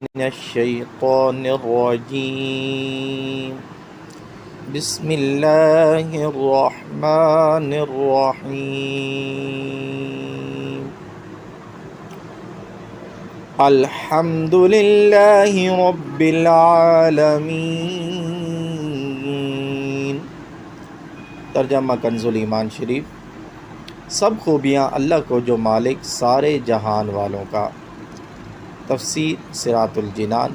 من الشيطان الرجيم بسم الله الرحمن الرحيم الحمد لله رب العالمين۔ ترجمہ کنز ایمان شریف۔ سب خوبیاں اللہ کو جو مالک سارے جہان والوں کا۔ تفسیر صراط الجنان۔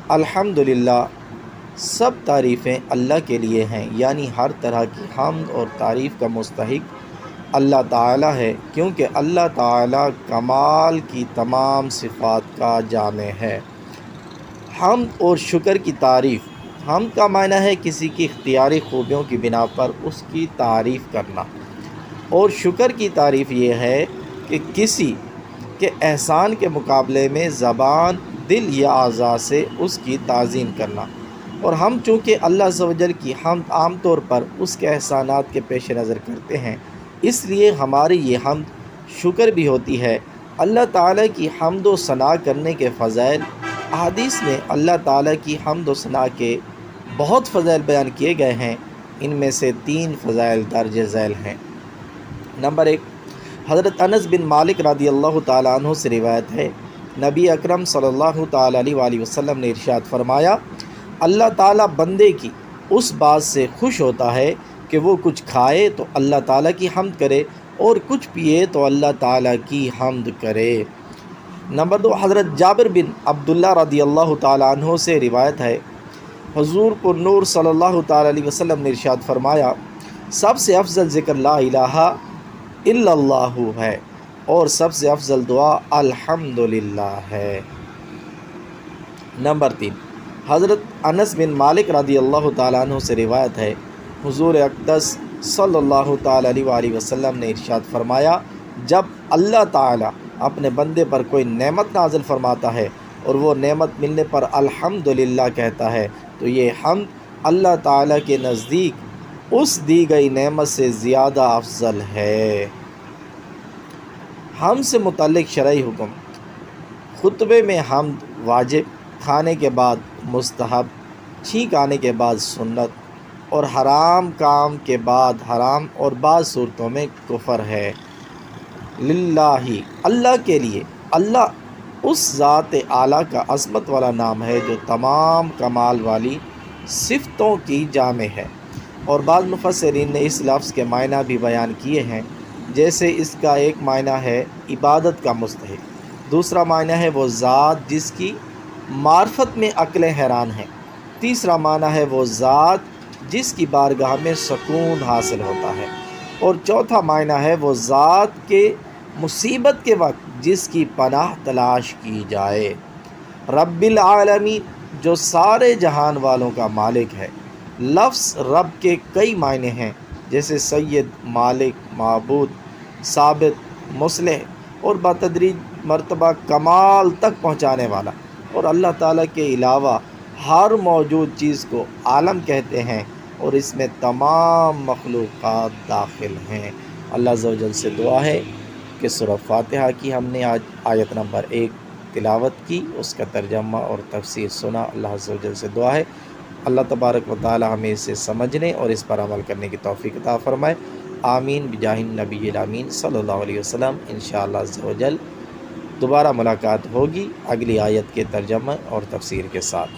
الحمدللہ، سب تعریفیں اللہ کے لیے ہیں، یعنی ہر طرح کی حمد اور تعریف کا مستحق اللہ تعالی ہے، کیونکہ اللہ تعالی کمال کی تمام صفات کا جامع ہے۔ حمد اور شکر کی تعریف۔ حمد کا معنی ہے کسی کی اختیاری خوبیوں کی بنا پر اس کی تعریف کرنا، اور شکر کی تعریف یہ ہے کہ کسی کے احسان کے مقابلے میں زبان، دل یا اعضاء سے اس کی تعظیم کرنا۔ اور ہم چونکہ اللہ عز و جل کی حمد عام طور پر اس کے احسانات کے پیش نظر کرتے ہیں، اس لیے ہماری یہ حمد شکر بھی ہوتی ہے۔ اللہ تعالیٰ کی حمد و ثنا کرنے کے فضائل۔ احادیث میں اللہ تعالیٰ کی حمد و ثنا کے بہت فضائل بیان کیے گئے ہیں، ان میں سے 3 فضائل درج ذیل ہیں۔ نمبر 1، حضرت انس بن مالک رضی اللہ تعالیٰ عنہ سے روایت ہے، نبی اکرم صلی اللہ تعالیٰ علیہ وآلہ وسلم نے ارشاد فرمایا، اللہ تعالیٰ بندے کی اس بات سے خوش ہوتا ہے کہ وہ کچھ کھائے تو اللہ تعالیٰ کی حمد کرے، اور کچھ پیے تو اللہ تعالیٰ کی حمد کرے۔ نمبر 2، حضرت جابر بن عبداللہ رضی اللہ تعالیٰ عنہ سے روایت ہے، حضور پر نور صلی اللہ تعالیٰ علیہ وسلم نے ارشاد فرمایا، سب سے افضل ذکر لا الہ الا اللہ ہے، اور سب سے افضل دعا الحمدللہ ہے۔ نمبر 3، حضرت انس بن مالک رضی اللہ تعالیٰ عنہ سے روایت ہے، حضور اقدس صلی اللہ تعالیٰ علیہ وآلہ وسلم نے ارشاد فرمایا، جب اللہ تعالیٰ اپنے بندے پر کوئی نعمت نازل فرماتا ہے اور وہ نعمت ملنے پر الحمدللہ کہتا ہے تو یہ حمد اللہ تعالیٰ کے نزدیک اس دی گئی نعمت سے زیادہ افضل ہے۔ حمد سے متعلق شرعی حکم۔ خطبے میں حمد واجب، کھانے کے بعد مستحب، چھینک آنے کے بعد سنت، اور حرام کام کے بعد حرام اور بعض صورتوں میں کفر ہے۔ للہ، اللہ کے لیے۔ اللہ اس ذات اعلیٰ کا عظمت والا نام ہے جو تمام کمال والی صفتوں کی جامع ہے، اور بعض مفسرین نے اس لفظ کے معنی بھی بیان کیے ہیں، جیسے اس کا ایک معنی ہے عبادت کا مستحق، دوسرا معنی ہے وہ ذات جس کی معرفت میں عقلیں حیران ہیں، تیسرا معنی ہے وہ ذات جس کی بارگاہ میں سکون حاصل ہوتا ہے، اور چوتھا معنی ہے وہ ذات کے مصیبت کے وقت جس کی پناہ تلاش کی جائے۔ رب العالمین، جو سارے جہان والوں کا مالک ہے۔ لفظ رب کے کئی معنی ہیں، جیسے سید، مالک، معبود، ثابت، مصلح، اور بتدریج مرتبہ کمال تک پہنچانے والا۔ اور اللہ تعالیٰ کے علاوہ ہر موجود چیز کو عالم کہتے ہیں، اور اس میں تمام مخلوقات داخل ہیں۔ اللہ عز و جل سے دعا ہے کہ سورہ فاتحہ کی ہم نے آج آیت نمبر 1 تلاوت کی، اس کا ترجمہ اور تفسیر سنا۔ اللہ عز و جل سے دعا ہے اللہ تبارک و تعالی ہمیں اسے سمجھنے اور اس پر عمل کرنے کی توفیق عطا فرمائے۔ آمین بجاہ النبی الامین صلی اللہ علیہ وسلم۔ انشاءاللہ عز و جل دوبارہ ملاقات ہوگی اگلی آیت کے ترجمہ اور تفسیر کے ساتھ۔